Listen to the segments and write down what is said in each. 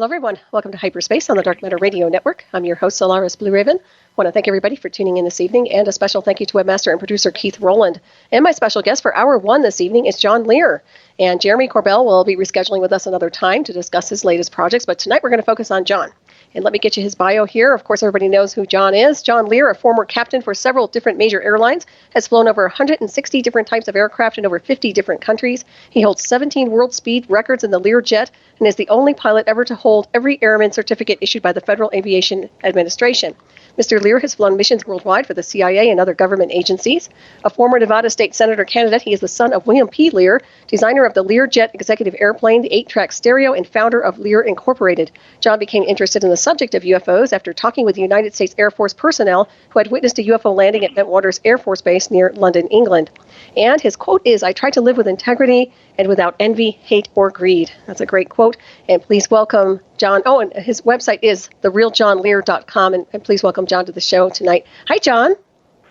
Hello, everyone. Welcome to Hyperspace on the Dark Matter Radio Network. I'm your host, Solaris BlueRaven. I want to thank everybody for tuning in this evening, and a special thank you to webmaster and producer Keith Rowland. And my special guest for Hour 1 this evening is John Lear. And Jeremy Corbell will be rescheduling with us another time to discuss his latest projects, but tonight we're going to focus on John. And let me get you his bio here. Of course, everybody knows who John is. John Lear, a former captain for several different major airlines, has flown over 160 different types of aircraft in over 50 different countries. He holds 17 world speed records in the Lear Jet and is the only pilot ever to hold every Airman certificate issued by the Federal Aviation Administration. Mr. Lear has flown missions worldwide for the CIA and other government agencies. A former Nevada state senator candidate, he is the son of William P. Lear, designer of the Lear Jet executive airplane, the 8-track stereo, and founder of Lear Incorporated. John became interested in the subject of UFOs after talking with United States Air Force personnel who had witnessed a UFO landing at Bentwaters Air Force Base near London, England. And his quote is, "I try to live with integrity and without envy, hate, or greed." That's a great quote. And please welcome John. Oh, and his website is therealjohnlear.com. And please welcome John to the show tonight. Hi, John.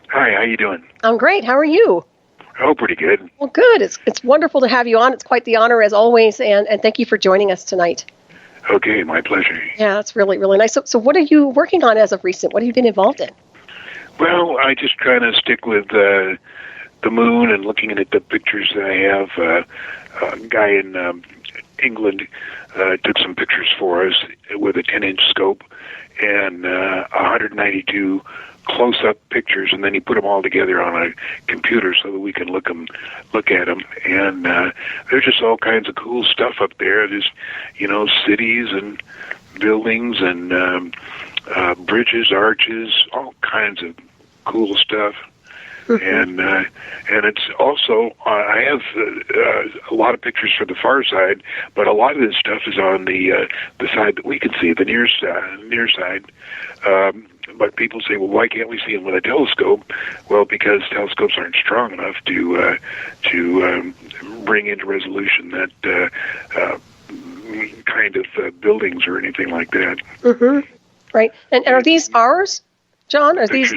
Hi, how you doing? I'm great. How are you? Oh, pretty good. Well, good. It's wonderful to have you on. It's quite the honor, as always, and thank you for joining us tonight. Okay, my pleasure. Yeah, that's really, really nice. So what are you working on as of recent? What have you been involved in? Well, I just kind of stick with the moon and looking at the pictures that I have. A guy in England took some pictures for us with a 10-inch scope and 192 close-up pictures, and then he put them all together on a computer so that we can look at them. And there's just all kinds of cool stuff up there. There's, cities and buildings and bridges, arches, all kinds of cool stuff. And it's also I have a lot of pictures for the far side, but a lot of this stuff is on the side that we can see, the near side. But people say, well, why can't we see them with a telescope? Well, because telescopes aren't strong enough to bring into resolution that kind of buildings or anything like that. Mm-hmm. Right. And are these ours, John? Are these?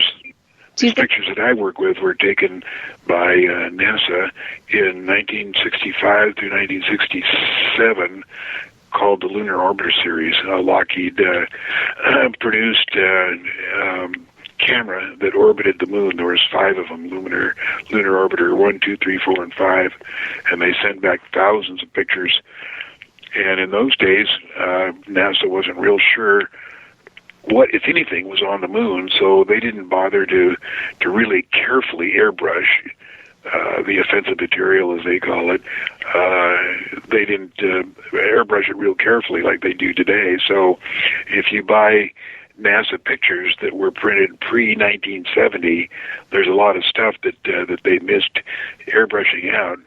These pictures that I work with were taken by NASA in 1965 through 1967, called the Lunar Orbiter Series. Lockheed produced camera that orbited the moon. There was 5 of them, Lunar Orbiter 1, 2, 3, 4, and 5, and they sent back thousands of pictures. And in those days, NASA wasn't real sure what, if anything, was on the moon, so they didn't bother to really carefully airbrush the offensive material, as they call it. They didn't airbrush it real carefully like they do today. So if you buy NASA pictures that were printed pre-1970, there's a lot of stuff that they missed airbrushing out.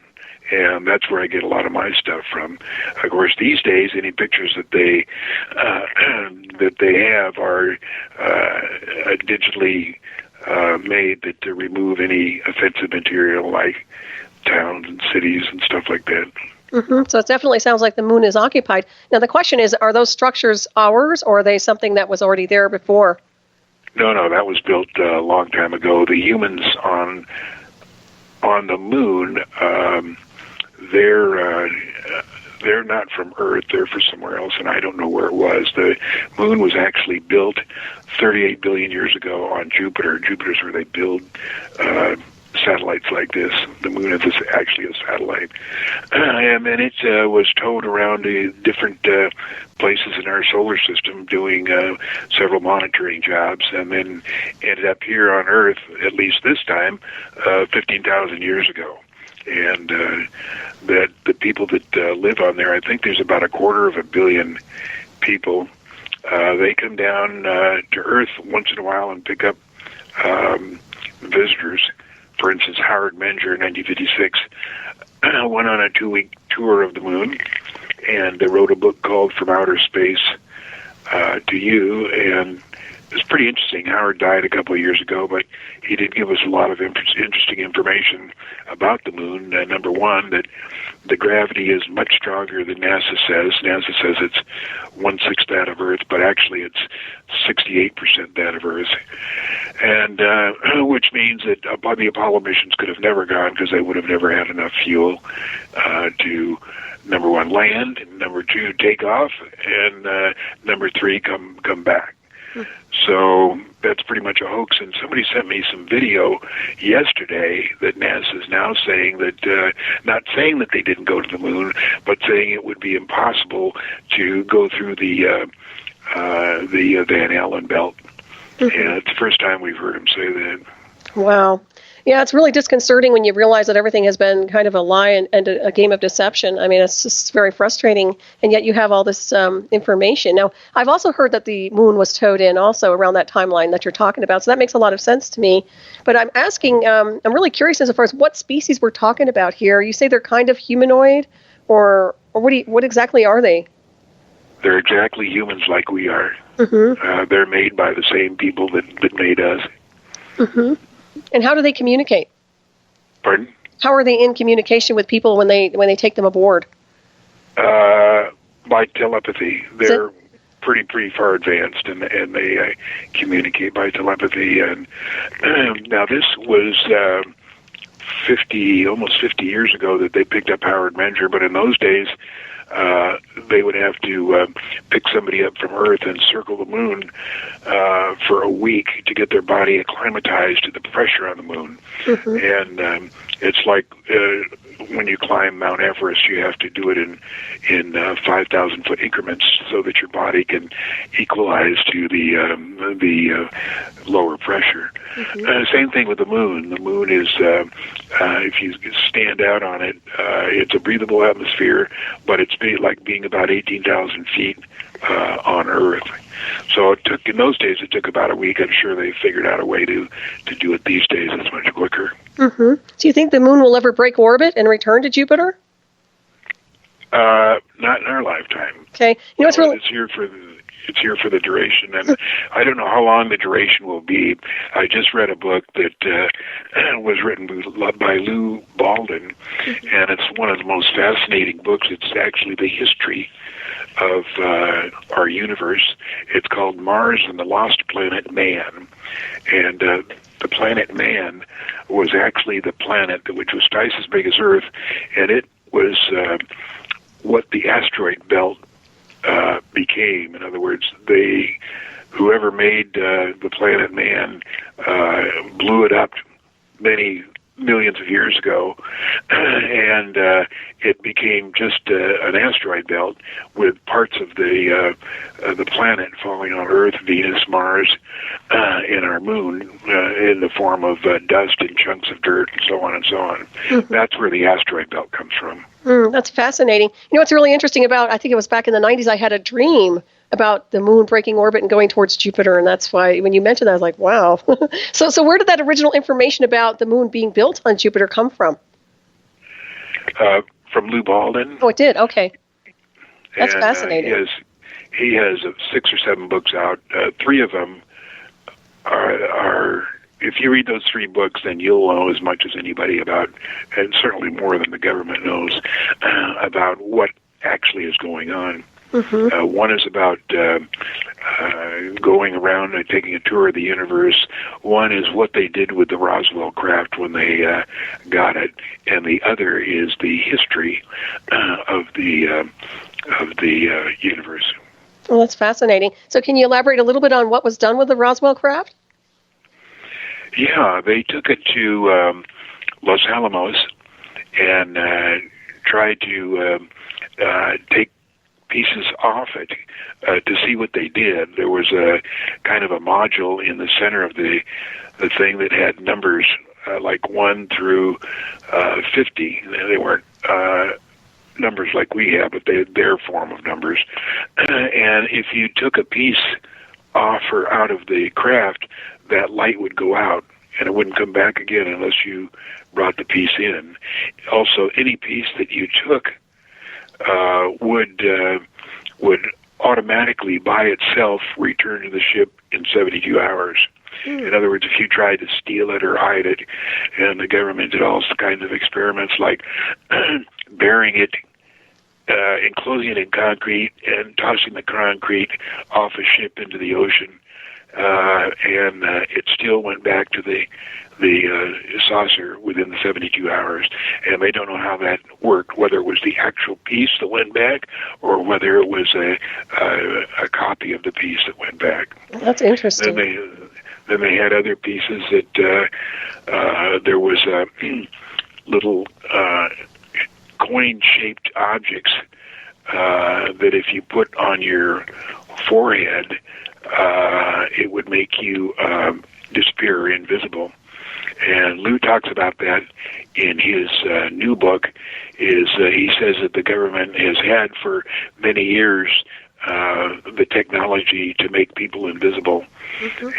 And that's where I get a lot of my stuff from. Of course, these days, any pictures that they have are digitally made to remove any offensive material like towns and cities and stuff like that. Mm-hmm. So it definitely sounds like the moon is occupied. Now, the question is, are those structures ours, or are they something that was already there before? No, that was built a long time ago. The humans on the moon, they're not from Earth. They're from somewhere else, and I don't know where it was. The moon was actually built 38 billion years ago on Jupiter. Jupiter's where they build satellites like this. The moon is actually a satellite. And then it was towed around to different places in our solar system doing several monitoring jobs, and then ended up here on Earth, at least this time, 15,000 years ago. And that the people that live on there, I think there's about 250 million people. They come down to Earth once in a while and pick up visitors. For instance, Howard Menger in 1956 went on a 2-week tour of the moon and wrote a book called From Outer Space to You, and it's pretty interesting. Howard died a couple of years ago, but he did give us a lot of interesting information about the moon. Number one, that the gravity is much stronger than NASA says. NASA says it's 1/6 that of Earth, but actually it's 68% that of Earth. And which means that the Apollo missions could have never gone because they would have never had enough fuel to, number one, land, and number two, take off, and number three, come back. So that's pretty much a hoax. And somebody sent me some video yesterday that NASA is now saying that, not saying that they didn't go to the moon, but saying it would be impossible to go through the Van Allen belt. And it's the first time we've heard him say that. Wow. Yeah, it's really disconcerting when you realize that everything has been kind of a lie and a game of deception. I mean, it's just very frustrating, and yet you have all this information. Now, I've also heard that the moon was towed in also around that timeline that you're talking about, so that makes a lot of sense to me. But I'm asking, I'm really curious as far as what species we're talking about here. You say they're kind of humanoid, or what exactly are they? They're exactly humans like we are. They're made by the same people that made us. And how do they communicate? Pardon? How are they in communication with people when they take them aboard? By telepathy. They're pretty far advanced, and they communicate by telepathy. And now this was almost 50 years ago that they picked up Howard Menger, but in those days they would have to pick somebody up from Earth and circle the moon for a week to get their body acclimatized to the pressure on the moon. And it's like when you climb Mount Everest, you have to do it in 5,000-foot increments so that your body can equalize to the lower pressure. Same thing with the moon. The moon is, if you stand out on it, it's a breathable atmosphere, but it's like being about 18,000 feet on Earth. So in those days, it took about a week. I'm sure they figured out a way to do it these days. It's much quicker. Do you think the moon will ever break orbit and return to Jupiter? Not in our lifetime. Okay. You know, it's here for the duration, and I don't know how long the duration will be. I just read a book that was written by Lou Baldwin, and it's one of the most fascinating books. It's actually the history of our universe. It's called Mars and the Lost Planet Man, and the planet Man was actually the planet which was twice as big as Earth, and it was what the asteroid belt became. In other words, whoever made the planet Man blew it up many millions of years ago, and it became just an asteroid belt with parts of the planet falling on Earth, Venus, Mars, and our moon in the form of dust and chunks of dirt and so on and so on. That's where the asteroid belt comes from. That's fascinating. You know what's really interesting about, I think it was back in the 90s, I had a dream about the moon breaking orbit and going towards Jupiter, and that's why when you mentioned that, I was like, wow. So where did that original information about the moon being built on Jupiter come from? From Lou Baldwin. Oh, it did? Okay. That's fascinating. He has 6 or 7 books out. 3 of them are if you read those 3 books, then you'll know as much as anybody about, and certainly more than the government knows, about what actually is going on. One is about going around and taking a tour of the universe. One is what they did with the Roswell craft when they got it, and the other is the history of the universe. Well, that's fascinating. So can you elaborate a little bit on what was done with the Roswell craft? Yeah, they took it to Los Alamos and tried to take pieces off it to see what they did. There was a kind of a module in the center of the thing that had numbers like 1 through 50. They weren't numbers like we have, but they had their form of numbers. And if you took a piece off or out of the craft, that light would go out, and it wouldn't come back again unless you brought the piece in. Also, any piece that you took would automatically, by itself, return to the ship in 72 hours. In other words, if you tried to steal it or hide it, and the government did all kinds of experiments like burying it, enclosing it in concrete, and tossing the concrete off a ship into the ocean, and it still went back to the saucer within the 72 hours, and they don't know how that worked, whether it was the actual piece that went back or whether it was a copy of the piece that went back. That's interesting. Then they had other pieces that there was little coin-shaped objects that if you put on your forehead, it would make you disappear or invisible. And Lou talks about that in his new book. He says that the government has had for many years the technology to make people invisible.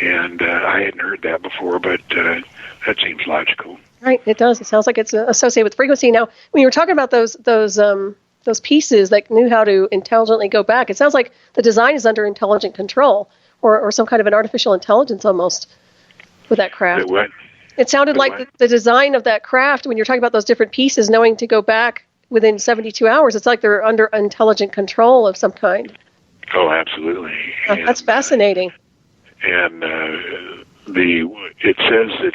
And I hadn't heard that before, but that seems logical. Right, it does. It sounds like it's associated with frequency. Now, when you were talking about those pieces that knew how to intelligently go back, it sounds like the design is under intelligent control or some kind of an artificial intelligence almost with that craft. What? It sounded like the design of that craft, when you're talking about those different pieces, knowing to go back within 72 hours, it's like they're under intelligent control of some kind. Oh, absolutely. That's fascinating. And it says that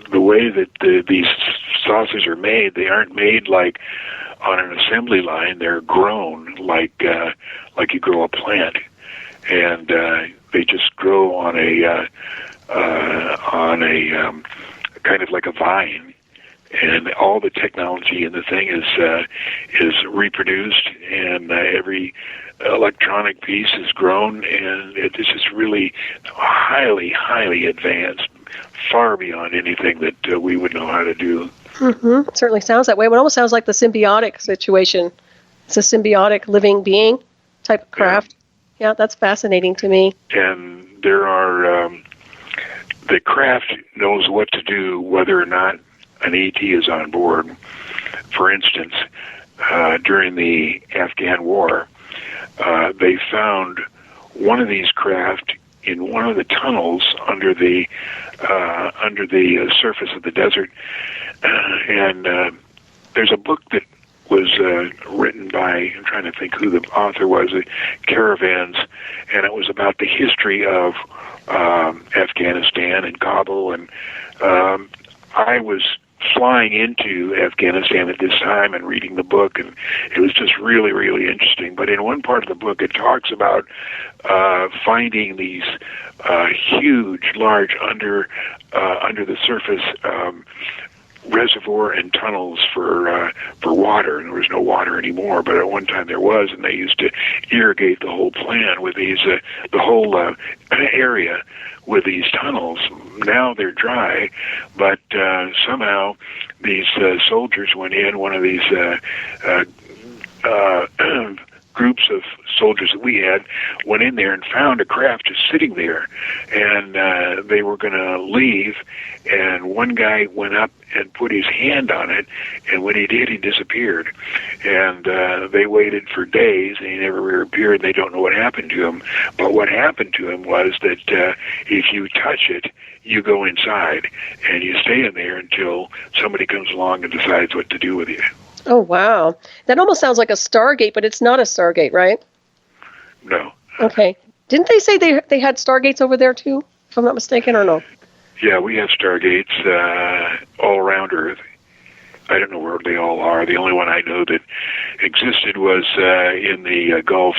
the way that these saucers are made, they aren't made like on an assembly line. They're grown like you grow a plant, and they just grow on a kind of like a vine. And all the technology in the thing is reproduced, and every electronic piece is grown, and this is really highly, highly advanced, far beyond anything that we would know how to do. Mm-hmm. It certainly sounds that way. It almost sounds like the symbiotic situation. It's a symbiotic living being type of craft. Yeah, that's fascinating to me. And there are, the craft knows what to do whether or not an ET is on board. For instance, during the Afghan war, they found one of these craft in one of the tunnels under the surface of the desert, and there's a book that was written by, I'm trying to think who the author was, Caravans, and it was about the history of Afghanistan and Kabul, and I was flying into Afghanistan at this time and reading the book, and it was just really, really interesting. But in one part of the book, it talks about finding these huge, large under the surface reservoir and tunnels for water, and there was no water anymore. But at one time there was, and they used to irrigate the whole plan with these, the whole area with these tunnels. Now they're dry, but somehow these soldiers went in. One of these groups of soldiers that we had went in there and found a craft just sitting there, and they were going to leave, and one guy went up and put his hand on it, and when he did, he disappeared. And they waited for days, and he never reappeared. They don't know what happened to him, but what happened to him was that if you touch it, you go inside, and you stay in there until somebody comes along and decides what to do with you. Oh, wow. That almost sounds like a Stargate, but it's not a Stargate, right? No. Okay. Didn't they say they had Stargates over there, too, if I'm not mistaken, or no? Yeah, we have Stargates all around Earth. I don't know where they all are. The only one I know that existed was in the Gulf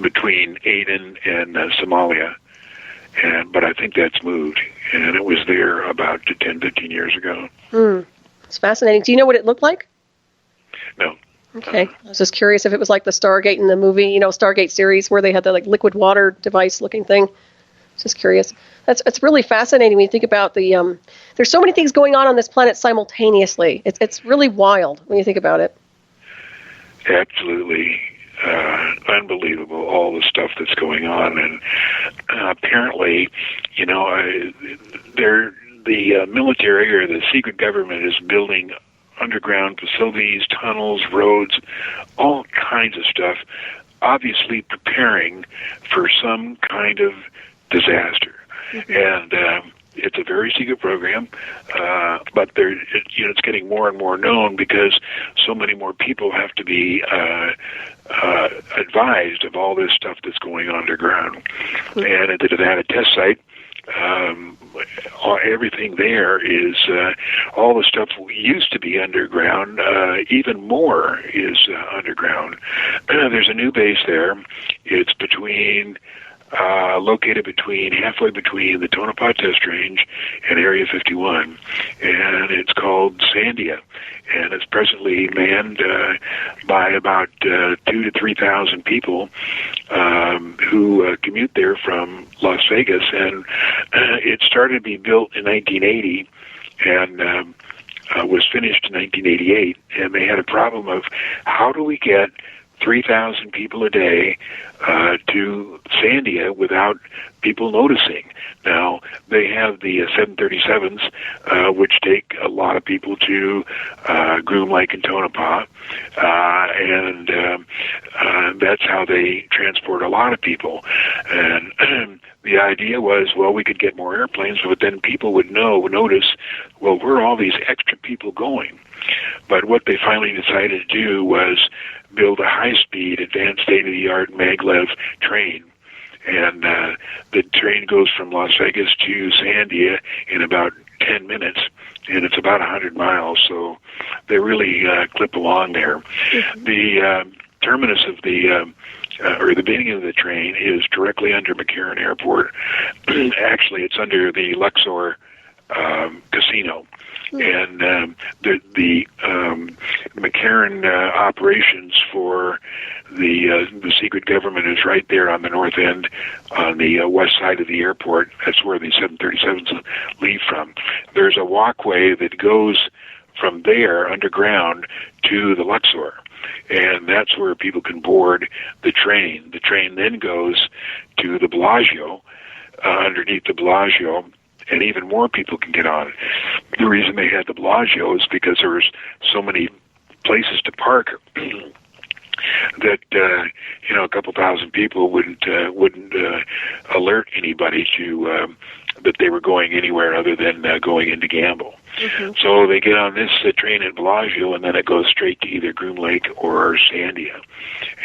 between Aden and Somalia. But I think that's moved, and it was there about 10, 15 years ago. It's fascinating. Do you know what it looked like? No. Okay. I was just curious if it was like the Stargate in the movie, Stargate series, where they had the liquid water device looking thing. Just curious. It's really fascinating when you think about the. There's so many things going on this planet simultaneously. It's really wild when you think about it. Absolutely. Unbelievable, all the stuff that's going on, and apparently, the military or the secret government is building underground facilities, tunnels, roads, all kinds of stuff, obviously preparing for some kind of disaster. And it's a very secret program, but it's getting more and more known because so many more people have to be advised of all this stuff that's going on underground. And at the Nevada test site, everything there is all the stuff used to be underground. Even more is underground. There's a new base there. It's located halfway between the Tonopah Test Range and Area 51, and it's called Sandia, and it's presently manned by about 2,000 to 3,000 people who commute there from Las Vegas, and it started to be built in 1980 and was finished in 1988, and they had a problem of how do we get 3,000 people a day to Sandia without people noticing. Now, they have the 737s, which take a lot of people to Groom Lake and Tonopah, and that's how they transport a lot of people. And the idea was, well, we could get more airplanes, but then people would notice, well, where are all these extra people going? But what they finally decided to do was build a high-speed, advanced state-of-the-art maglev train. And the train goes from Las Vegas to Sandia in about 10 minutes, and it's about 100 miles, so they really clip along there. Mm-hmm. The terminus of or the beginning of the train is directly under McCarran Airport. Actually, it's under the Luxor Casino. And the McCarran operations for the secret government is right there on the north end, on the west side of the airport. That's where the 737s leave from. There's a walkway that goes from there underground to the Luxor, and that's where people can board the train. The train then goes to the Bellagio, underneath the Bellagio, and even more people can get on. The reason they had the Bellagio is because there was so many places to park that a couple thousand people wouldn't alert anybody to that they were going anywhere other than going in to gamble. Mm-hmm. So they get on this train at Bellagio, and then it goes straight to either Groom Lake or Sandia.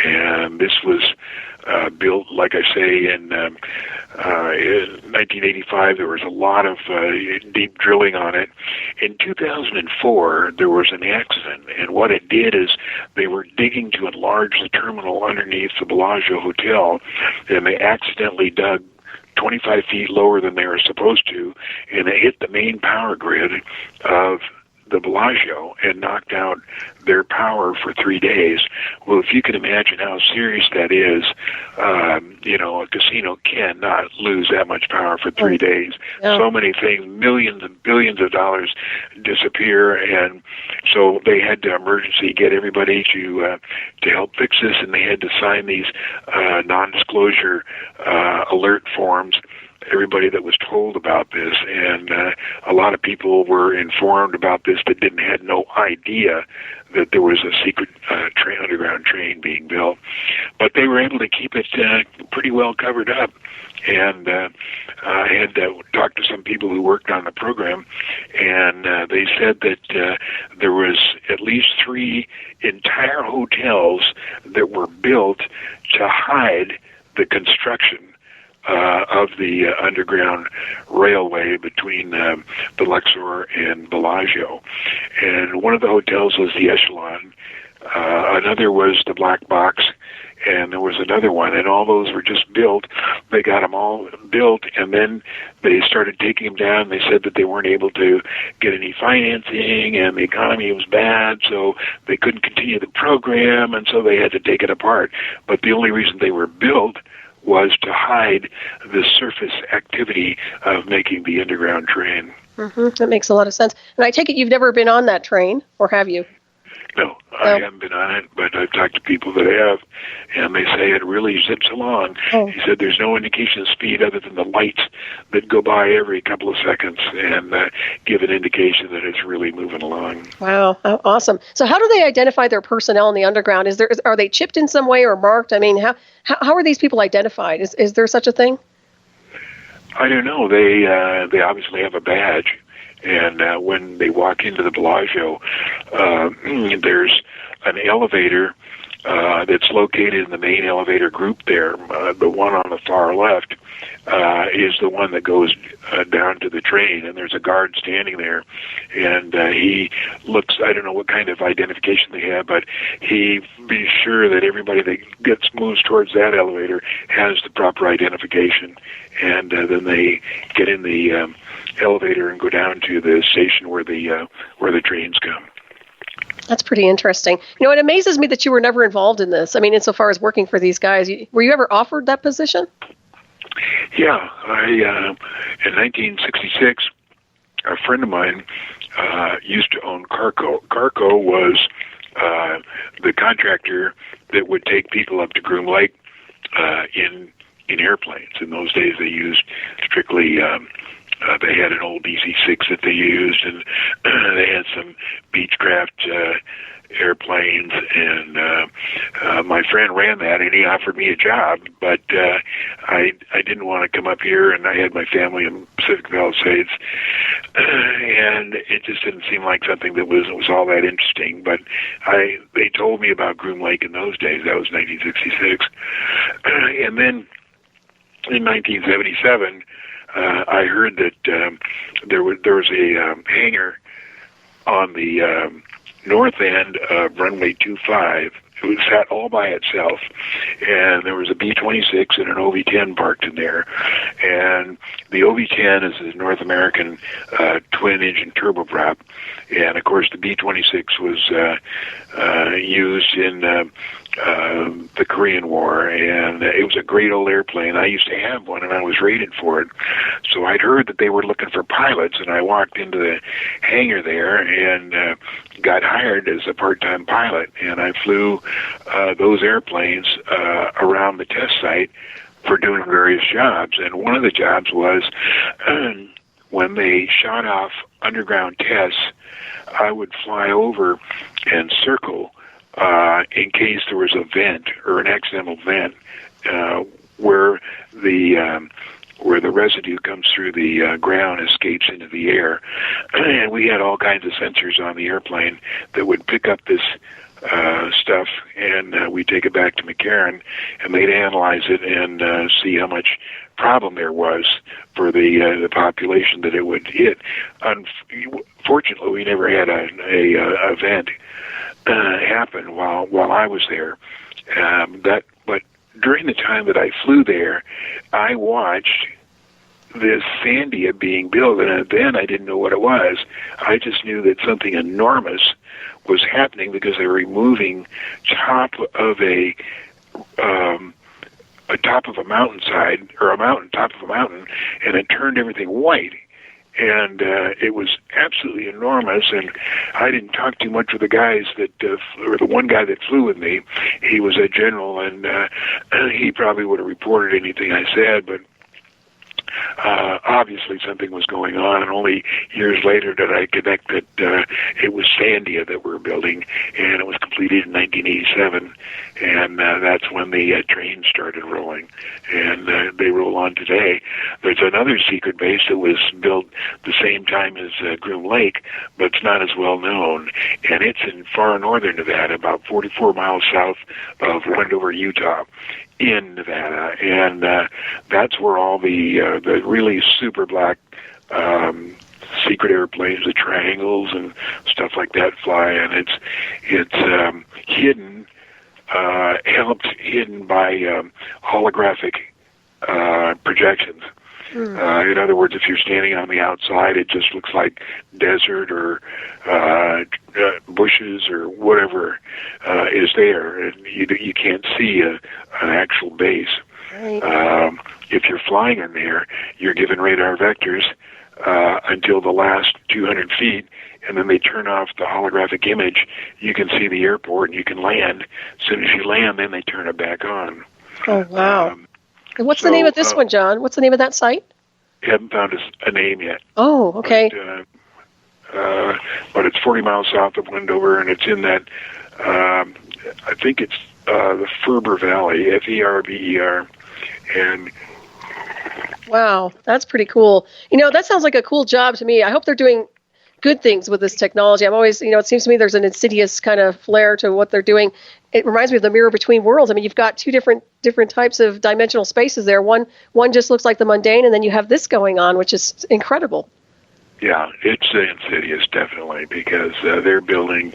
And this was built, like I say, in 1985. There was a lot of deep drilling on it. In 2004, there was an accident, and what it did is they were digging to enlarge the terminal underneath the Bellagio Hotel, and they accidentally dug 25 feet lower than they were supposed to, and they hit the main power grid of the Bellagio and knocked out their power for 3 days. Well, if you can imagine how serious that is, a casino cannot lose that much power for 3 days. Yeah. So many things, millions and billions of dollars disappear, and so they had to emergency get everybody to help fix this, and they had to sign these non-disclosure alert forms. Everybody that was told about this, and a lot of people were informed about this that had no idea that there was a secret underground train being built. But they were able to keep it pretty well covered up. And I had talked to some people who worked on the program, and they said that there was at least 3 entire hotels that were built to hide the construction of the underground railway between the Luxor and Bellagio. And one of the hotels was the Echelon, another was the Black Box, and there was another one, and all those were just built. They got them all built, and then they started taking them down. They said that they weren't able to get any financing, and the economy was bad, so they couldn't continue the program, and so they had to take it apart. But the only reason they were built was to hide the surface activity of making the underground train. Mm-hmm. That makes a lot of sense. And I take it you've never been on that train, or have you? No, I haven't been on it, but I've talked to people that have, and they say it really zips along. Oh. He said there's no indication of speed other than the lights that go by every couple of seconds and give an indication that it's really moving along. Wow, awesome. So how do they identify their personnel in the underground? Are they chipped in some way or marked? I mean, how are these people identified? Is there such a thing? I don't know. They obviously have a badge. And when they walk into the Bellagio, there's an elevator that's located in the main elevator group there. The one on the far left is the one that goes down to the train, and there's a guard standing there. And he looks, I don't know what kind of identification they have, but he be sure that everybody that moves towards that elevator has the proper identification. And then they get in the elevator and go down to the station where the trains come. That's pretty interesting. It amazes me that you were never involved in this. I mean, insofar as working for these guys, were you ever offered that position? Yeah, in 1966, a friend of mine used to own Carco. Carco was the contractor that would take people up to Groom Lake in airplanes. In those days, they used strictly. They had an old DC-6 that they used, and they had some Beechcraft airplanes, and my friend ran that, and he offered me a job, but I didn't want to come up here, and I had my family in Pacific Palisades, and it just didn't seem like something that was all that interesting, but they told me about Groom Lake in those days. That was 1966, and then in 1977, I heard that there was a hangar on the north end of runway 25. It was sat all by itself, and there was a B-26 and an OV-10 parked in there. And the OV-10 is a North American twin-engine turboprop, and of course the B-26 was used in the Korean War, and it was a great old airplane. I used to have one, and I was rated for it. So I'd heard that they were looking for pilots, and I walked into the hangar there and got hired as a part-time pilot, and I flew those airplanes around the test site for doing various jobs. And one of the jobs was when they shot off underground tests, I would fly over and circle in case there was a vent or an accidental vent where the residue comes through the ground, escapes into the air. And we had all kinds of sensors on the airplane that would pick up this stuff, and we'd take it back to McCarran, and they'd analyze it and see how much problem there was for the population that it would hit. Unfortunately, we never had a event happen while I was there. But during the time that I flew there, I watched this Sandia being built, and then I didn't know what it was. I just knew that something enormous was happening because they were removing top of a top of a mountainside, or a mountain, top of a mountain, and it turned everything white. And it was absolutely enormous, and I didn't talk too much with the guys that, or the one guy that flew with me. He was a general, and he probably would have reported anything I said, but obviously something was going on, and only years later did I connect that it was Sandia that we're building, and it was completed in 1987, and that's when the trains started rolling, and they roll on today. There's another secret base that was built the same time as Groom Lake, but it's not as well known, and it's in far northern Nevada, about 44 miles south of Wendover, Utah, in Nevada, and that's where all the really super black secret airplanes, the triangles and stuff like that, fly, and it's hidden, helped hidden by holographic projections. In other words, if you're standing on the outside, it just looks like desert or bushes or whatever is there, and you can't see an actual base. Right. If you're flying in there, you're given radar vectors until the last 200 feet, and then they turn off the holographic image. You can see the airport, and you can land. As soon as you land, then they turn it back on. Oh, wow. And what's the name of this one, John? What's the name of that site? Haven't found a name yet. Oh, okay. But it's 40 miles south of Wendover, and it's in that, I think it's the Ferber Valley, F-E-R-B-E-R, and... Wow, that's pretty cool. That sounds like a cool job to me. I hope they're doing good things with this technology. I'm always, it seems to me there's an insidious kind of flair to what they're doing. It reminds me of the mirror between worlds. I mean, you've got two different types of dimensional spaces there. One just looks like the mundane, and then you have this going on, which is incredible. Yeah, it's insidious, definitely, because they're building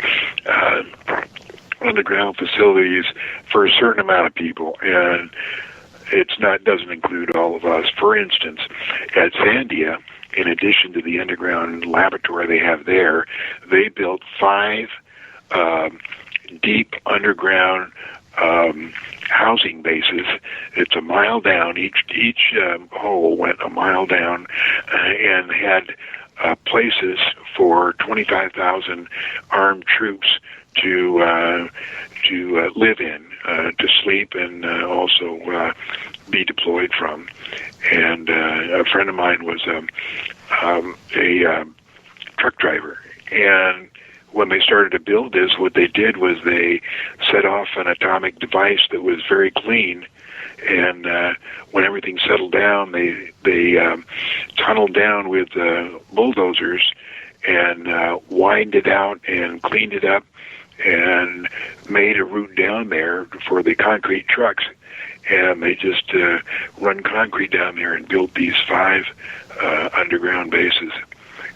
underground facilities for a certain amount of people, and doesn't include all of us. For instance, at Sandia, in addition to the underground laboratory they have there, they built 5 deep underground housing bases. It's a mile down. Each hole went a mile down, and had places for 25,000 armed troops to live in, to sleep, and also be deployed from. And a friend of mine was a truck driver, and when they started to build this, what they did was they set off an atomic device that was very clean. And when everything settled down, they tunneled down with bulldozers and widened it out and cleaned it up and made a route down there for the concrete trucks. And they just run concrete down there and built these 5 underground bases.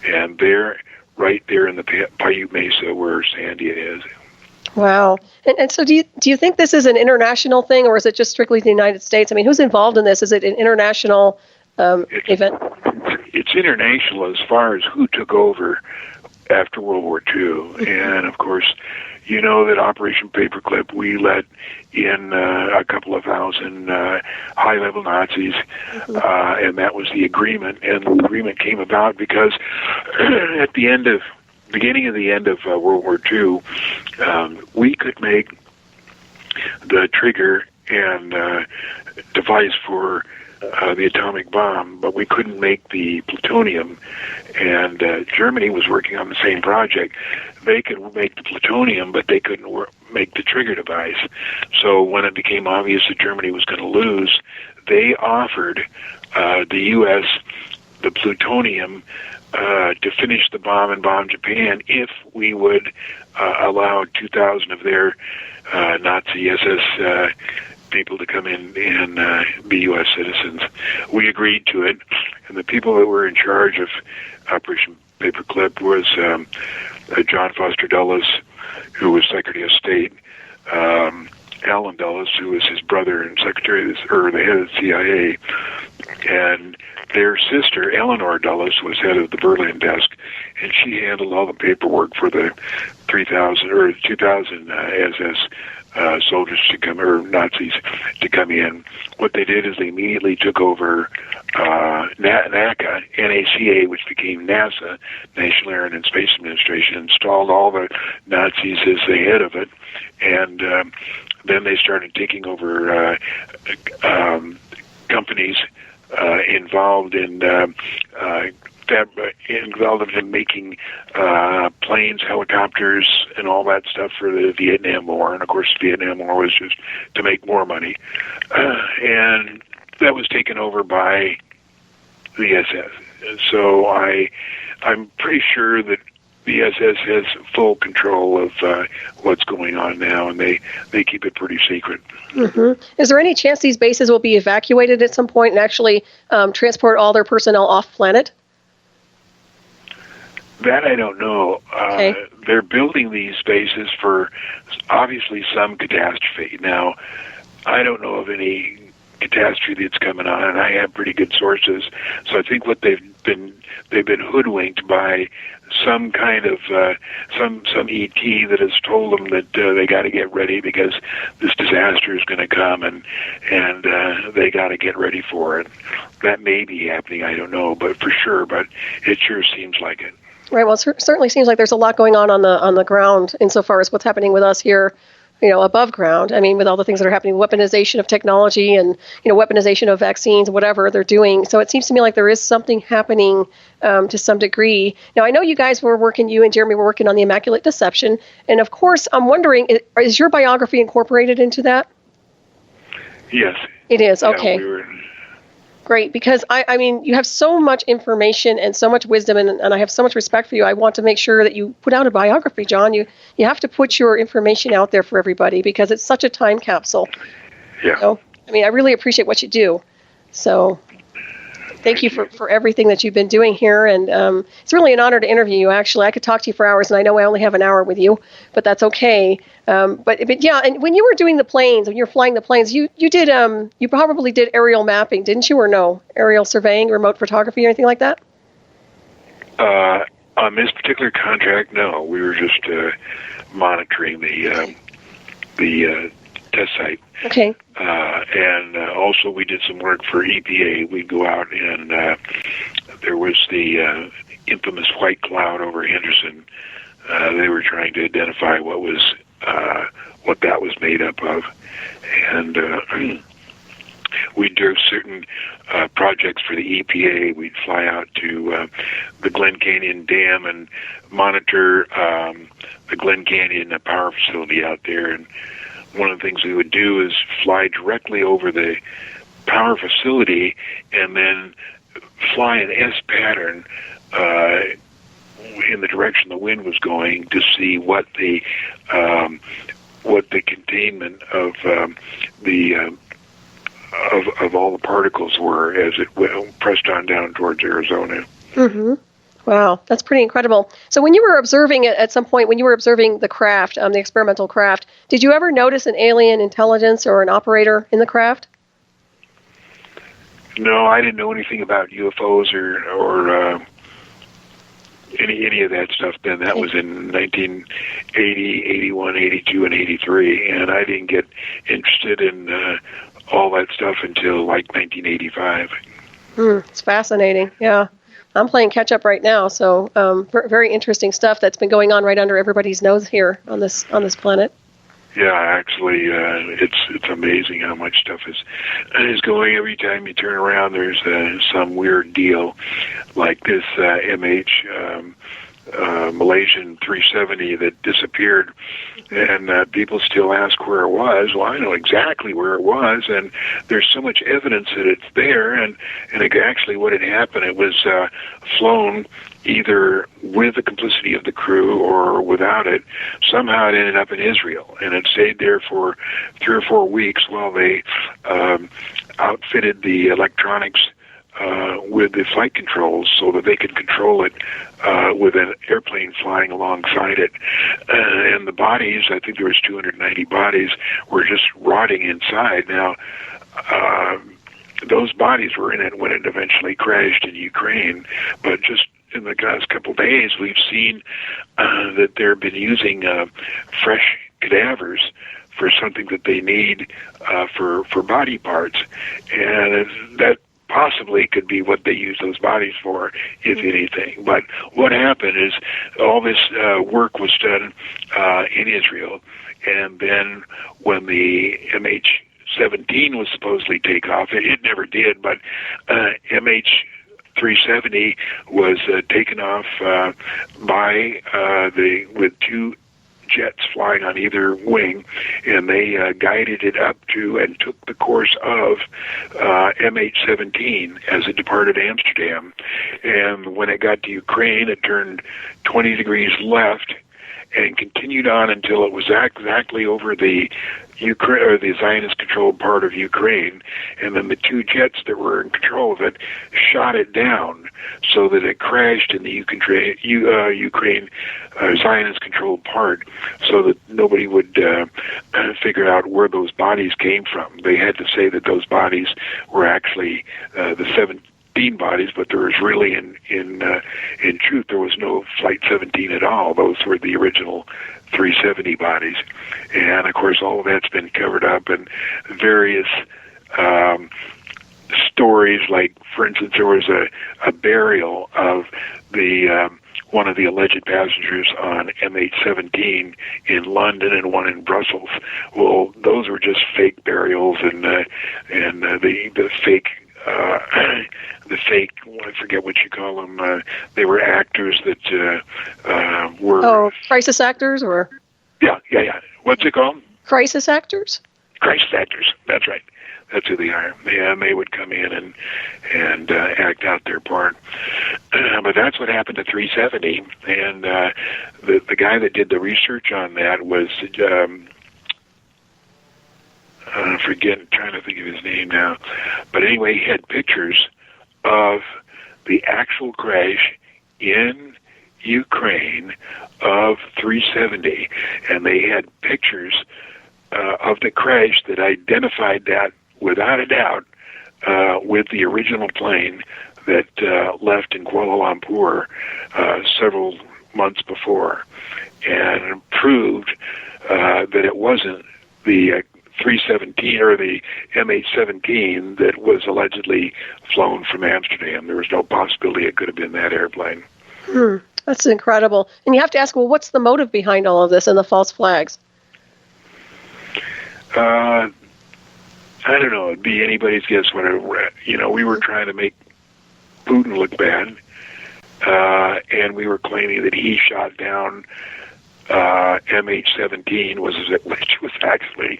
And they're right there in the Paiute Mesa where Sandia is. Wow. And so do you think this is an international thing, or is it just strictly the United States? I mean, who's involved in this? Is it an international event? It's international as far as who took over after World War II. And, of course, you know that Operation Paperclip, we let in a couple of thousand high-level Nazis, and that was the agreement. And the agreement came about because at the beginning of the end of World War II, we could make the trigger and device for the atomic bomb, but we couldn't make the plutonium. And Germany was working on the same project. They could make the plutonium, but they couldn't make the trigger device. So when it became obvious that Germany was going to lose, they offered the U.S. the plutonium to finish the bomb and bomb Japan if we would allow 2,000 of their Nazi SS people to come in and be U.S. citizens. We agreed to it, and the people that were in charge of Operation Paperclip was John Foster Dulles, who was Secretary of State, Alan Dulles, who was his brother and Secretary of the head of the CIA, and their sister, Eleanor Dulles, was head of the Berlin desk, and she handled all the paperwork for the 3,000 or 2,000 SS soldiers to come, or Nazis to come in. What they did is they immediately took over NACA, NACA, which became NASA, National Air and Space Administration, installed all the Nazis as the head of it, and then they started taking over companies involved in making planes, helicopters, and all that stuff for the Vietnam War. And of course, the Vietnam War was just to make more money, and that was taken over by the SS. So I'm pretty sure that the SS has full control of what's going on now, and they keep it pretty secret. Mm-hmm. Is there any chance these bases will be evacuated at some point and actually transport all their personnel off planet? That I don't know. Okay. They're building these bases for obviously some catastrophe. Now, I don't know of any catastrophe that's coming on, and I have pretty good sources. So I think what they've been hoodwinked by some kind of some ET that has told them that they got to get ready because this disaster is going to come, and they got to get ready for it. That may be happening, I don't know, but for sure. But it sure seems like it. Right. Well, it certainly seems like there's a lot going on the ground insofar as what's happening with us here, above ground. I mean, with all the things that are happening, weaponization of technology and, weaponization of vaccines, whatever they're doing. So it seems to me like there is something happening to some degree. Now, I know you guys you and Jeremy were working on the Immaculate Deception. And of course, I'm wondering, is your biography incorporated into that? Yes. It is. Okay. Yeah, Great, because I mean, you have so much information and so much wisdom, and I have so much respect for you. I want to make sure that you put out a biography, John. You have to put your information out there for everybody because it's such a time capsule. Yeah. I mean, I really appreciate what you do. So thank you for everything that you've been doing here, and it's really an honor to interview you, actually. I could talk to you for hours, and I know I only have an hour with you, but that's okay. But yeah, and when you were doing the planes, when you were flying the planes, you probably did aerial mapping, didn't you, or no? Aerial surveying, remote photography, or anything like that? On this particular contract, no. We were just monitoring the test site. Okay. And also we did some work for EPA. We'd go out and there was the infamous white cloud over Henderson. They were trying to identify what that was made up of. And we do certain projects for the EPA. We'd fly out to the Glen Canyon Dam and monitor the Glen Canyon power facility out there. And one of the things we would do is fly directly over the power facility and then fly an S pattern in the direction the wind was going to see what the containment of of all the particles were as it pressed on down towards Arizona. Mm-hmm. Wow, that's pretty incredible. So when you were observing it at some point, when you were observing the craft, the experimental craft, did you ever notice an alien intelligence or an operator in the craft? No, I didn't know anything about UFOs or any of that stuff then. That was in 1980, 81, 82, and 83, and I didn't get interested in all that stuff until like 1985. It's fascinating, yeah. I'm playing catch up right now, so very interesting stuff that's been going on right under everybody's nose here on this planet. Yeah, actually, it's amazing how much stuff is going. Every time you turn around, there's some weird deal, like this MH Malaysian 370 that disappeared, and people still ask where it was. Well, I know exactly where it was, and there's so much evidence that it's there, and actually what had happened, it was flown either with the complicity of the crew or without it. Somehow it ended up in Israel, and it stayed there for 3 or 4 weeks while they outfitted the electronics with the flight controls so that they could control it with an airplane flying alongside it. And the bodies, I think there was 290 bodies, were just rotting inside. Now, those bodies were in it when it eventually crashed in Ukraine, but just in the last couple of days, we've seen that they've been using fresh cadavers for something that they need for body parts, and that possibly could be what they use those bodies for, if anything. But what happened is all this work was done in Israel, and then when the MH17 was supposedly take off, it never did, but MH370 was taken off with 2 jets flying on either wing, and they guided it up to and took the course of MH17 as it departed Amsterdam. And when it got to Ukraine, it turned 20 degrees left and continued on until it was exactly over the Ukraine, or the Zionist-controlled part of Ukraine, and then the two jets that were in control of it shot it down so that it crashed in the Ukraine Zionist-controlled part, so that nobody would figure out where those bodies came from. They had to say that those bodies were actually the 17 bodies, but there was really, in truth, there was no Flight 17 at all. Those were the original 370 bodies. And of course all of that's been covered up, and various stories, like for instance there was a burial of the one of the alleged passengers on MH17 in London and one in Brussels. Well, those were just fake burials, and the fake the fake, I forget what you call them, they were actors that were... Oh, crisis actors, or... Yeah. What's it called? Crisis actors? Crisis actors, that's right. That's who they are. And they would come in and act out their part. But that's what happened to 370. And the guy that did the research on that was... trying to think of his name now. But anyway, he had pictures of the actual crash in Ukraine of 370, and they had pictures of the crash that identified that without a doubt with the original plane that left in Kuala Lumpur several months before, and proved that it wasn't the 317 or the MH17 that was allegedly flown from Amsterdam. There was no possibility it could have been that airplane. That's incredible. And you have to ask, well, what's the motive behind all of this and the false flags? I don't know. It'd be anybody's guess. We were trying to make Putin look bad, and we were claiming that he shot down MH17, which was actually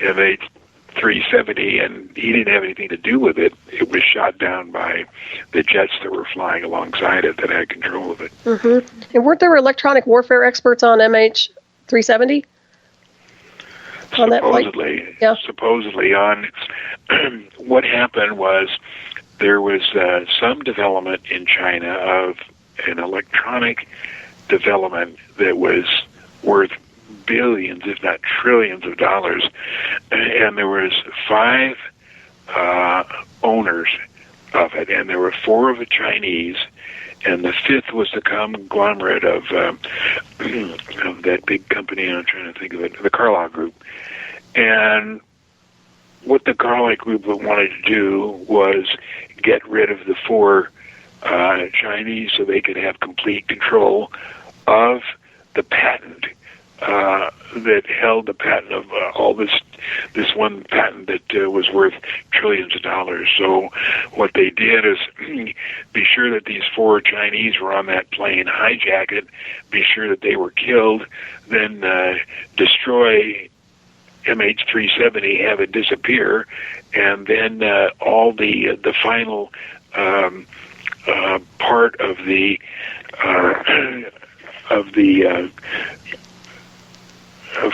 MH370, and he didn't have anything to do with it. It was shot down by the jets that were flying alongside it that had control of it. Mm-hmm. And weren't there electronic warfare experts on MH370? On that flight? Supposedly on. What happened was there was some development in China of an electronic development that was worth billions, if not trillions of dollars, and there was 5 owners of it, and there were 4 of the Chinese, and the 5th was the conglomerate of that big company, I'm trying to think of it, the Carlyle Group. And what the Carlyle Group wanted to do was get rid of the 4 Chinese so they could have complete control of the patent that held the patent of all this one patent that was worth trillions of dollars. So what they did is be sure that these 4 Chinese were on that plane, hijack it, be sure that they were killed, then destroy MH370, have it disappear, and then all the final part of the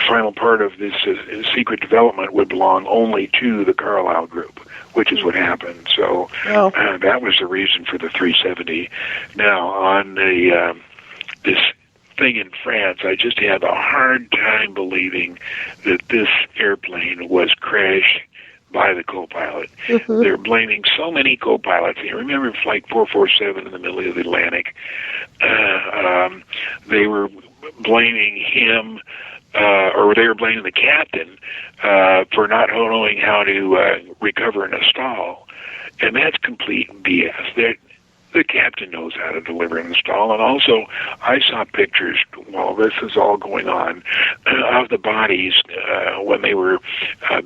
final part of this secret development would belong only to the Carlyle Group, which is what happened. So that was the reason for the 370. Now, on the this thing in France, I just had a hard time believing that this airplane was crashed by the co-pilot. Mm-hmm. They're blaming so many co-pilots. You remember Flight 447 in the middle of the Atlantic? They were blaming him, or they were blaming the captain for not knowing how to recover in a stall. And that's complete BS. The captain knows how to deliver in a stall. And also, I saw pictures while this is all going on of the bodies when they were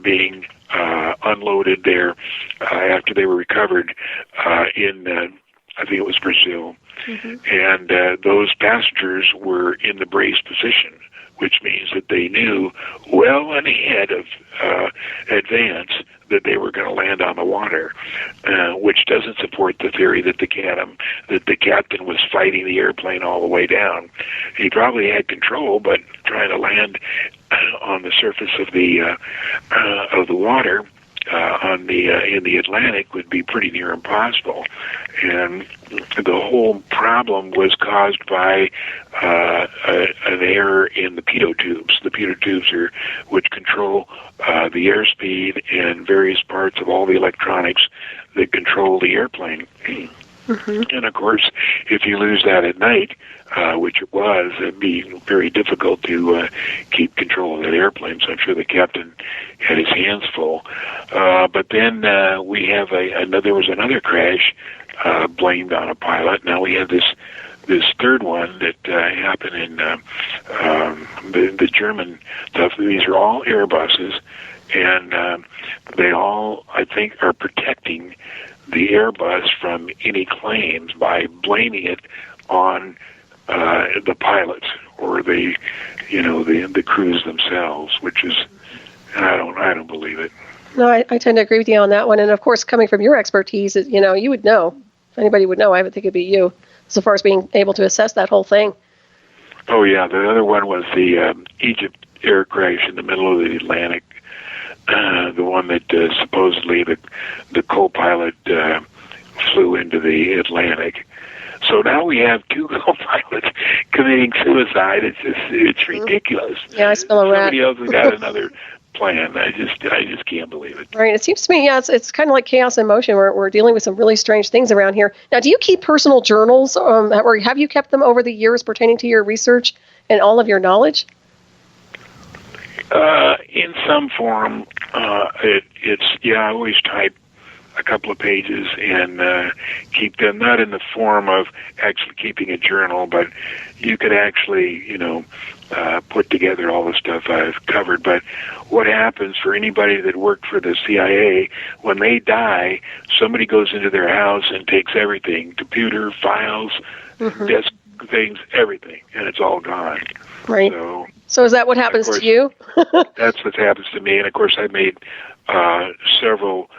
being unloaded there after they were recovered in, I think it was Brazil. Mm-hmm. And those passengers were in the brace position, which means that they knew well ahead of advance that they were going to land on the water, which doesn't support the theory that the captain was fighting the airplane all the way down. He probably had control, but trying to land on the surface of the water in the Atlantic would be pretty near impossible, and the whole problem was caused by an error in the pitot tubes. The pitot tubes are which control the airspeed and various parts of all the electronics that control the airplane. Mm-hmm. And of course, if you lose that at night, which it was, it'd be very difficult to keep control of that airplane. So I'm sure the captain had his hands full. But then we have there was another crash blamed on a pilot. Now we have this third one that happened in the German stuff. These are all Airbuses, and they all, I think, are protecting the Airbus from any claims by blaming it on the pilots or the crews themselves, which is, I don't believe it. No, I tend to agree with you on that one. And of course, coming from your expertise, you would know. If anybody would know, I would think it'd be you, so far as being able to assess that whole thing. Oh yeah, the other one was the Egypt air crash in the middle of the Atlantic. The one that supposedly the co-pilot flew into the Atlantic. So now we have two co-pilots committing suicide. It's ridiculous. Yeah, I smell a rat. Somebody else has got another plan. I just can't believe it. Right. It seems to me, yeah, it's kind of like chaos in motion. We're dealing with some really strange things around here. Now, do you keep personal journals, or have you kept them over the years pertaining to your research and all of your knowledge? In some form, I always type a couple of pages and keep them, not in the form of actually keeping a journal, but you could actually, put together all the stuff I've covered. But what happens for anybody that worked for the CIA, when they die, somebody goes into their house and takes everything, computer, files, desk things, everything, and it's all gone. Right. So is that what happens to you? That's what happens to me. And, of course, I made several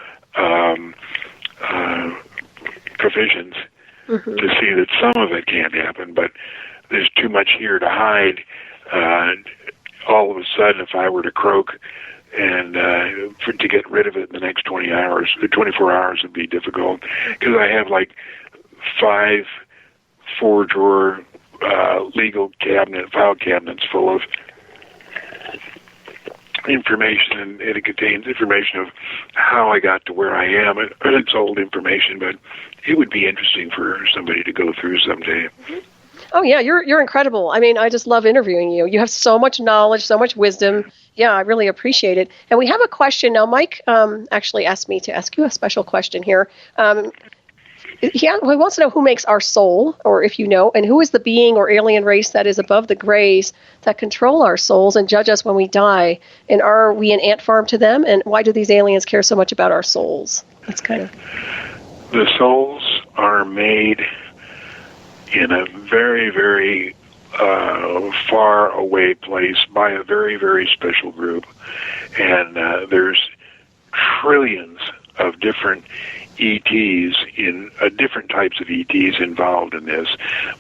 provisions to see that some of it can't happen, but there's too much here to hide. All of a sudden, if I were to croak and to get rid of it in the next 24 hours would be difficult, because I have like 5 4-drawer legal file cabinets full of information, and it contains information of how I got to where I am. And it's old information, but it would be interesting for somebody to go through someday. Oh yeah, you're incredible. I mean, I just love interviewing you. You have so much knowledge, so much wisdom. Yeah, I really appreciate it. And we have a question now. Mike actually asked me to ask you a special question here. He wants to know who makes our soul, or if you know, and who is the being or alien race that is above the grays that control our souls and judge us when we die? And are we an ant farm to them? And why do these aliens care so much about our souls? That's kind of... The souls are made in a very, very far away place by a very, very special group. And there's trillions of different ETs different types of ETs involved in this,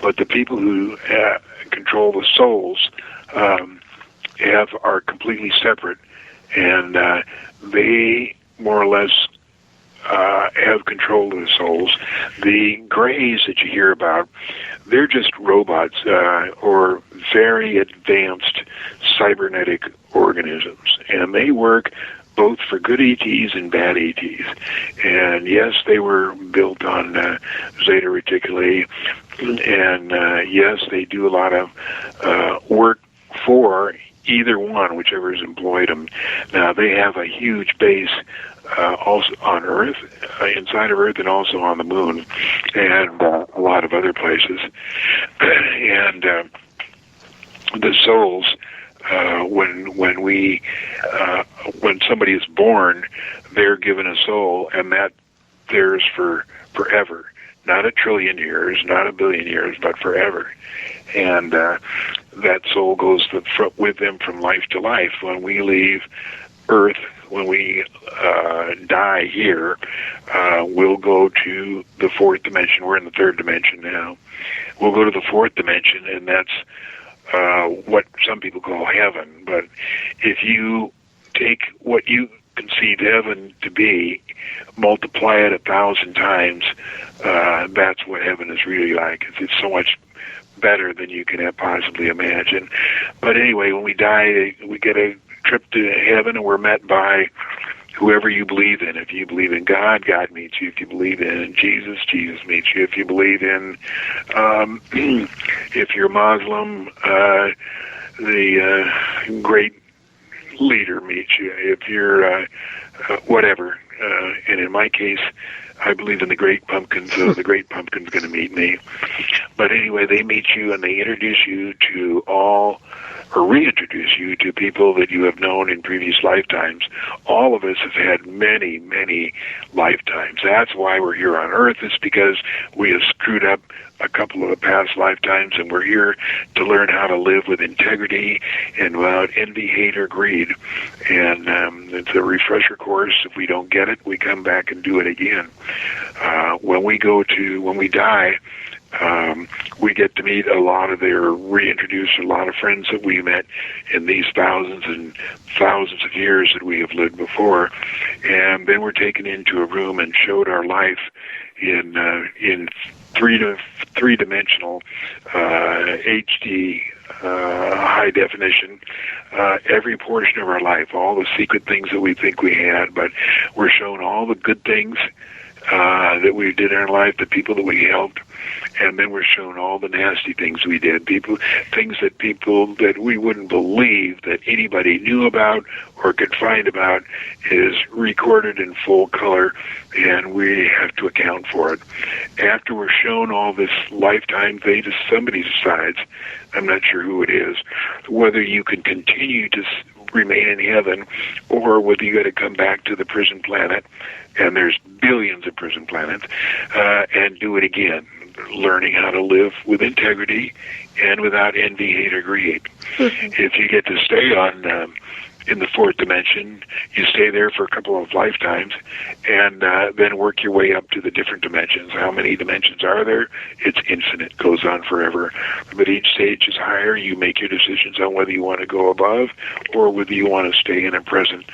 but the people who control the souls are completely separate, and they more or less have control of the souls. The grays that you hear about, they're just robots or very advanced cybernetic organisms, and they work both for good ETs and bad ETs. And yes, they were built on Zeta Reticuli, and yes, they do a lot of work for either one, whichever has employed them. Now, they have a huge base also on Earth, inside of Earth, and also on the Moon, and a lot of other places. And the souls, when somebody is born, they're given a soul, and that theirs for forever. Not a trillion years, not a billion years, but forever. And that soul goes with them from life to life. When we leave Earth, when we die here, we'll go to the fourth dimension. We're in the third dimension now. We'll go to the fourth dimension, and that's what some people call heaven. But if you take what you conceive heaven to be, multiply it 1,000 times, that's what heaven is really like. It's so much better than you can possibly imagine. But anyway, when we die, we get a trip to heaven, and we're met by whoever you believe in. If you believe in God, God meets you. If you believe in Jesus, Jesus meets you. If you believe in, if you're Muslim, the great leader meets you. If you're whatever, and in my case, I believe in the Great Pumpkin, so the Great Pumpkin's going to meet me. But anyway, they meet you and they introduce you to all, or reintroduce you to people that you have known in previous lifetimes. All of us have had many, many lifetimes. That's why we're here on Earth, is because we have screwed up a couple of the past lifetimes, and we're here to learn how to live with integrity and without envy, hate, or greed. And it's a refresher course. If we don't get it, we come back and do it again. When we die, we get to meet reintroduce a lot of friends that we met in these thousands and thousands of years that we have lived before. And then we're taken into a room and showed our life in three-dimensional HD high definition, every portion of our life, all the secret things that we think we had, but we're shown all the good things that we did in our life, the people that we helped, and then we're shown all the nasty things we did, things that we wouldn't believe that anybody knew about or could find about, is recorded in full color, and we have to account for it. After we're shown all this lifetime thing, somebody decides, I'm not sure who it is, whether you can continue to remain in heaven or whether you got to come back to the prison planet, and there's billions of prison planets, and do it again, learning how to live with integrity and without envy, hate, or greed. If you get to stay on in the fourth dimension, you stay there for a couple of lifetimes, and then work your way up to the different dimensions. How many dimensions are there? It's infinite, goes on forever. But each stage is higher. You make your decisions on whether you want to go above or whether you want to stay in a present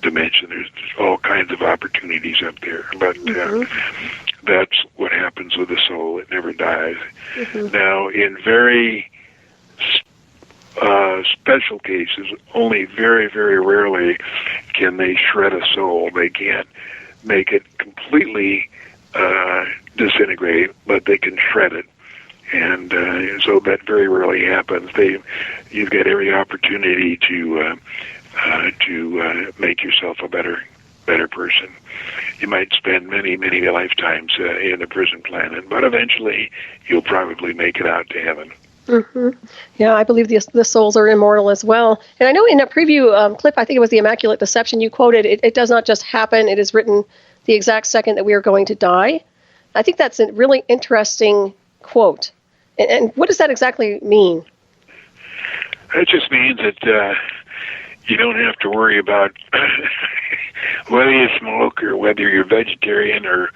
dimension. There's all kinds of opportunities up there. But that's what happens with the soul. It never dies. Now, in very special cases, only very, very rarely can they shred a soul. They can't make it completely disintegrate, but they can shred it. And so that very rarely happens. You've got every opportunity to make yourself a better person. You might spend many, many lifetimes in a prison planet, but eventually you'll probably make it out to heaven. Yeah, I believe the souls are immortal as well. And I know in a preview clip, I think it was the Immaculate Deception, you quoted, it does not just happen, it is written the exact second that we are going to die. I think that's a really interesting quote. And what does that exactly mean? It just means that you don't have to worry about whether you smoke or whether you're vegetarian or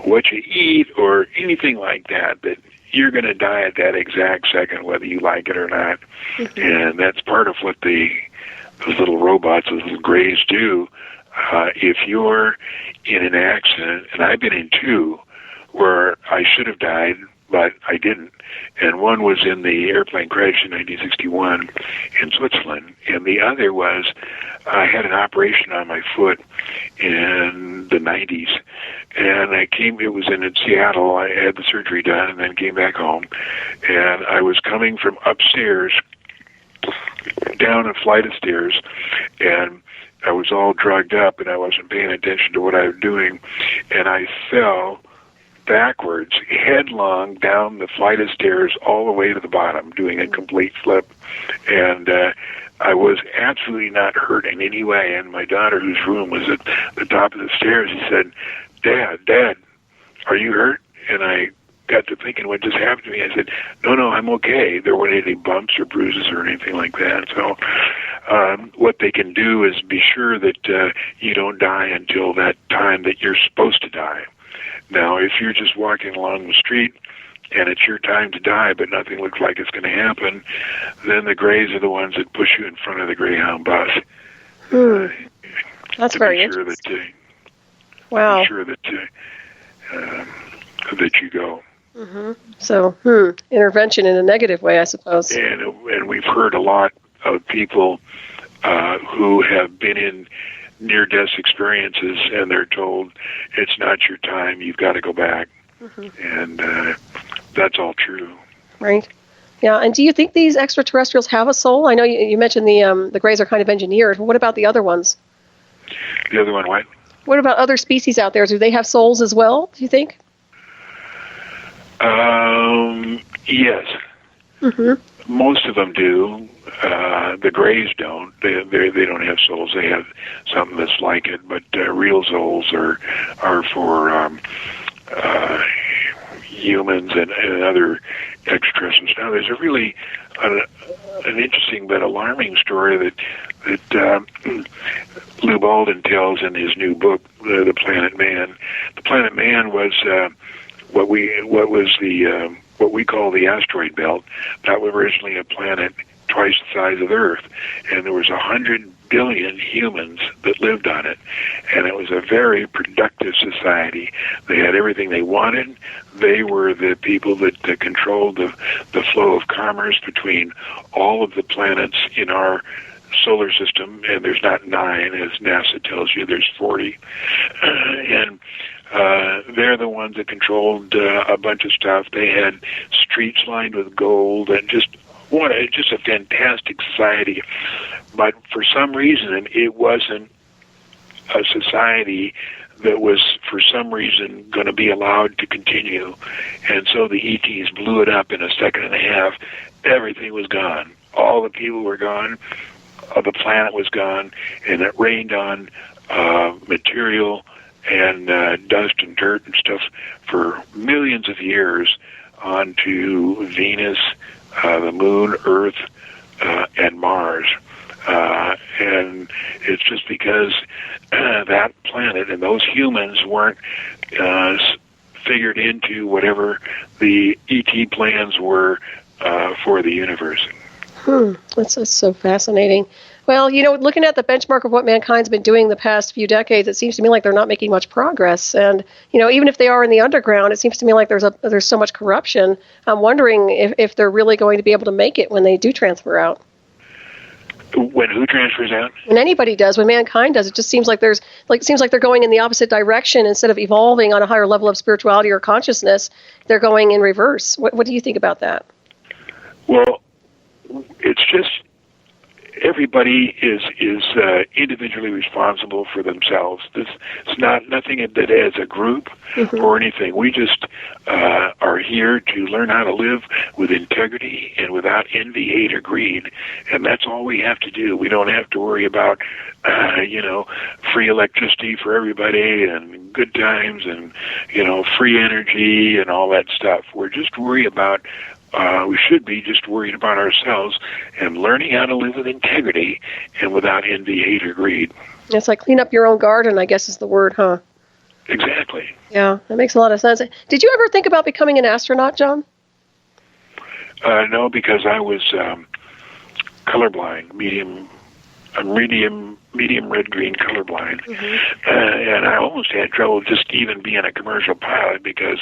what you eat or anything like that, that you're going to die at that exact second, whether you like it or not. And that's part of what those little robots, those little grays do. If you're in an accident, and I've been in two, where I should have died, but I didn't. And one was in the airplane crash in 1961 in Switzerland, and the other was I had an operation on my foot in the 90s, and it was in Seattle. I had the surgery done and then came back home, and I was coming from upstairs down a flight of stairs, and I was all drugged up, and I wasn't paying attention to what I was doing, and I fell backwards, headlong down the flight of stairs all the way to the bottom, doing a complete flip. And I was absolutely not hurt in any way. And my daughter, whose room was at the top of the stairs, he said, Dad, are you hurt? And I got to thinking what just happened to me. I said, no, I'm okay. There weren't any bumps or bruises or anything like that. So what they can do is be sure that you don't die until that time that you're supposed to die. Now, if you're just walking along the street and it's your time to die, but nothing looks like it's going to happen, then the Greys are the ones that push you in front of the Greyhound bus. That's very interesting. Wow. To be sure that you go. Mm-hmm. So, intervention in a negative way, I suppose. And we've heard a lot of people who have been in near-death experiences, and they're told, it's not your time, you've got to go back. And that's all true. Right. Yeah, and do you think these extraterrestrials have a soul? I know you mentioned the Greys are kind of engineered. What about the other ones? The other one, what? What about other species out there? Do they have souls as well, do you think? Yes. Most of them do. The Greys don't. They don't have souls. They have something that's like it, but real souls are for humans and other extraterrestrials. Now, there's a really an interesting but alarming story that Lou Baldwin tells in his new book, The Planet Man. The Planet Man was what we call the asteroid belt. That was originally a planet twice the size of Earth, and there was 100 billion humans that lived on it, and it was a very productive society. They had everything they wanted. They were the people that controlled the flow of commerce between all of the planets in our solar system, and there's not 9, as NASA tells you, there's 40. And they're the ones that controlled a bunch of stuff. They had streets lined with gold, and just a fantastic society. But for some reason, it wasn't a society that was, for some reason, going to be allowed to continue. And so the ETs blew it up in a second and a half. Everything was gone. All the people were gone. The planet was gone, and it rained on material and dust and dirt and stuff for millions of years onto Venus, the Moon, Earth, and Mars. And it's just because that planet and those humans weren't figured into whatever the ET plans were for the universe. That's so fascinating. Well, looking at the benchmark of what mankind's been doing the past few decades, it seems to me like they're not making much progress. And, even if they are in the underground, it seems to me like there's so much corruption. I'm wondering if they're really going to be able to make it when they do transfer out. When who transfers out? When anybody does, when mankind does, it just seems like they're going in the opposite direction. Instead of evolving on a higher level of spirituality or consciousness, they're going in reverse. What do you think about that? Well, it's just everybody is individually responsible for themselves. It's nothing that as a group or anything. We just are here to learn how to live with integrity and without envy, hate, or greed, and that's all we have to do. We don't have to worry about free electricity for everybody and good times and free energy and all that stuff. We're just worried about. We should be just worried about ourselves and learning how to live with integrity and without envy, hate, or greed. It's like clean up your own garden, I guess is the word, huh? Exactly. Yeah, that makes a lot of sense. Did you ever think about becoming an astronaut, John? No, because I was colorblind, medium red-green colorblind. And I almost had trouble just even being a commercial pilot because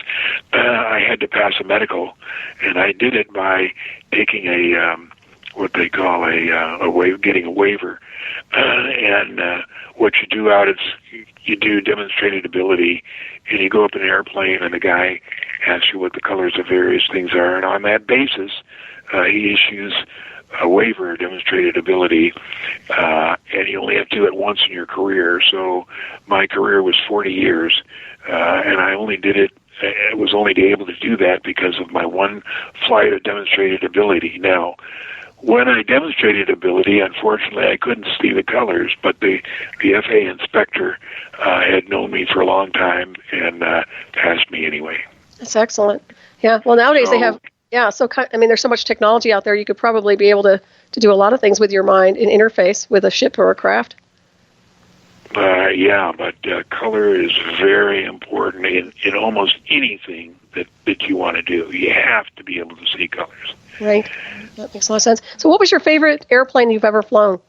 I had to pass a medical, and I did it by taking what they call getting a waiver. And what you do out is you do demonstrated ability, and you go up in an airplane, and the guy asks you what the colors of various things are, and on that basis, he issues a waiver, demonstrated ability, and you only have to do it once in your career. So my career was 40 years, and I only did it. I was only able to do that because of my one flight of demonstrated ability. Now, when I demonstrated ability, unfortunately, I couldn't see the colors, but the FAA inspector had known me for a long time and passed me anyway. That's excellent. Yeah. Well, nowadays they have. Yeah, so there's so much technology out there. You could probably be able to do a lot of things with your mind in interface with a ship or a craft. But color is very important in almost anything that you want to do. You have to be able to see colors. Right. That makes a lot of sense. So what was your favorite airplane you've ever flown?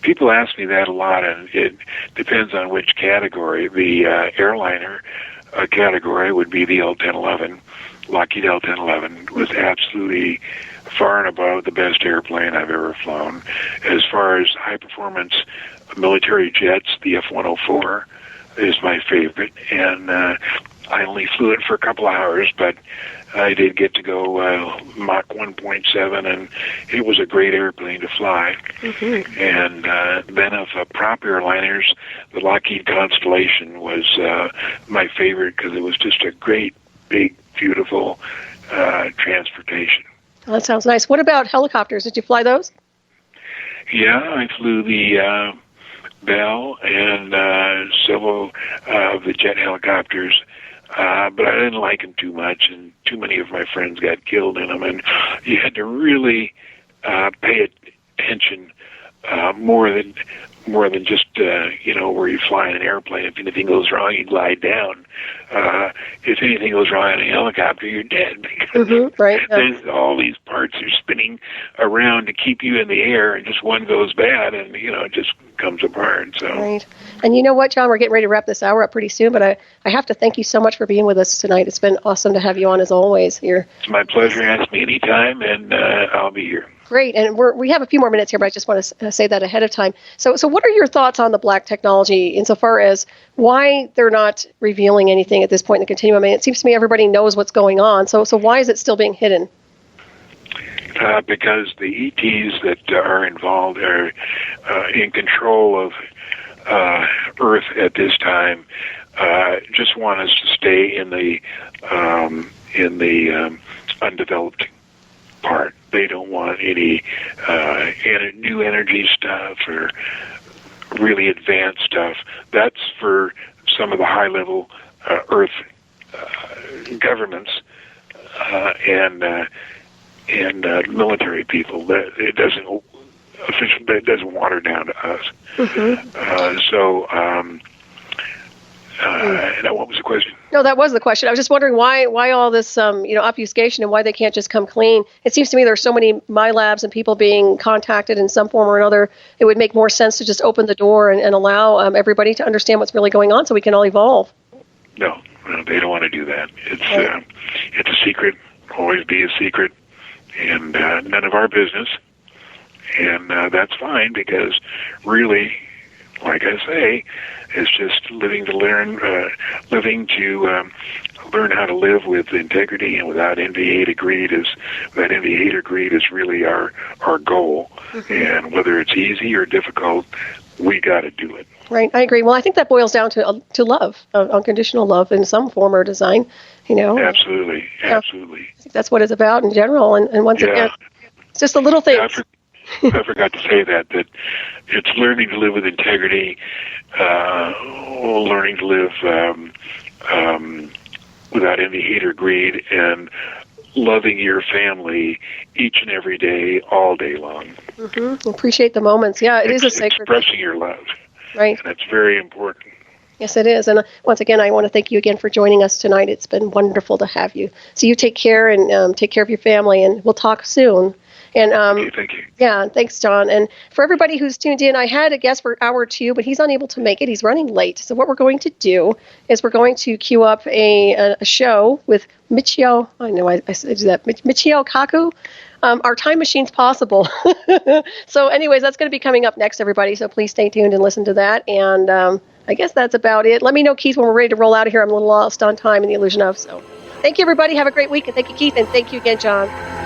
People ask me that a lot, and it depends on which category. The airliner category would be the L-1011. Lockheed L-1011 was absolutely far and above the best airplane I've ever flown. As far as high-performance military jets, the F-104 is my favorite, and I only flew it for a couple hours, but I did get to go Mach 1.7, and it was a great airplane to fly. Mm-hmm. And then of prop airliners, the Lockheed Constellation was my favorite because it was just a great, big, beautiful transportation. Well, that sounds nice. What about helicopters? Did you fly those? Yeah, I flew the Bell and several of the jet helicopters. But I didn't like them too much, and too many of my friends got killed in them, and you had to really pay attention more than just where you fly in an airplane. If anything goes wrong, you glide down. If anything goes wrong in a helicopter, you're dead because right. There's all these parts are spinning around to keep you in the air, and just one goes bad, and it just comes apart. So. Right. And you know what, John? We're getting ready to wrap this hour up pretty soon, but I have to thank you so much for being with us tonight. It's been awesome to have you on as always here. It's my pleasure. Ask me anytime, and I'll be here. Great. And we have a few more minutes here, but I just want to say that ahead of time. So what are your thoughts on the black technology insofar as why they're not revealing anything at this point in the continuum? I mean, it seems to me everybody knows what's going on. So why is it still being hidden? Because the ETs that are involved are in control of Earth at this time. Just want us to stay in the undeveloped part. They don't want any new energy stuff or really advanced stuff. That's for some of the high-level Earth governments and military people. That it doesn't water down to us. Mm-hmm. Now, what was the question? No, that was the question. I was just wondering why all this obfuscation and why they can't just come clean. It seems to me there's so many MyLabs and people being contacted in some form or another. It would make more sense to just open the door and allow everybody to understand what's really going on so we can all evolve. No, they don't want to do that. It's a secret. Always be a secret, and none of our business. And that's fine because really, like I say, it's just living to learn how to live with integrity and without envy, hate, or greed. That envy, hate, or greed is really our goal. Mm-hmm. And whether it's easy or difficult, we got to do it. Right, I agree. Well, I think that boils down to love, unconditional love in some form or design. Absolutely. I think that's what it's about in general. And once again, it's just the little things. I forgot to say that it's learning to live with integrity, learning to live without envy, hate, or greed, and loving your family each and every day, all day long. Mm-hmm. Appreciate the moments. Yeah, it is a sacred. Expressing your love. Right. And that's very important. Yes, it is. And once again, I want to thank you again for joining us tonight. It's been wonderful to have you. So you take care and take care of your family, and we'll talk soon. And thank you. Yeah, thanks, John. And for everybody who's tuned in, I had a guest for hour 2, but he's unable to make it. He's running late. So what we're going to do is we're going to queue up a show with Michio. I know I said that. Michio Kaku. Our Time Machine's Possible. So anyways, that's going to be coming up next, everybody. So please stay tuned and listen to that. And I guess that's about it. Let me know, Keith, when we're ready to roll out of here. I'm a little lost on time and the illusion of. So thank you, everybody. Have a great week. And thank you, Keith. And thank you again, John.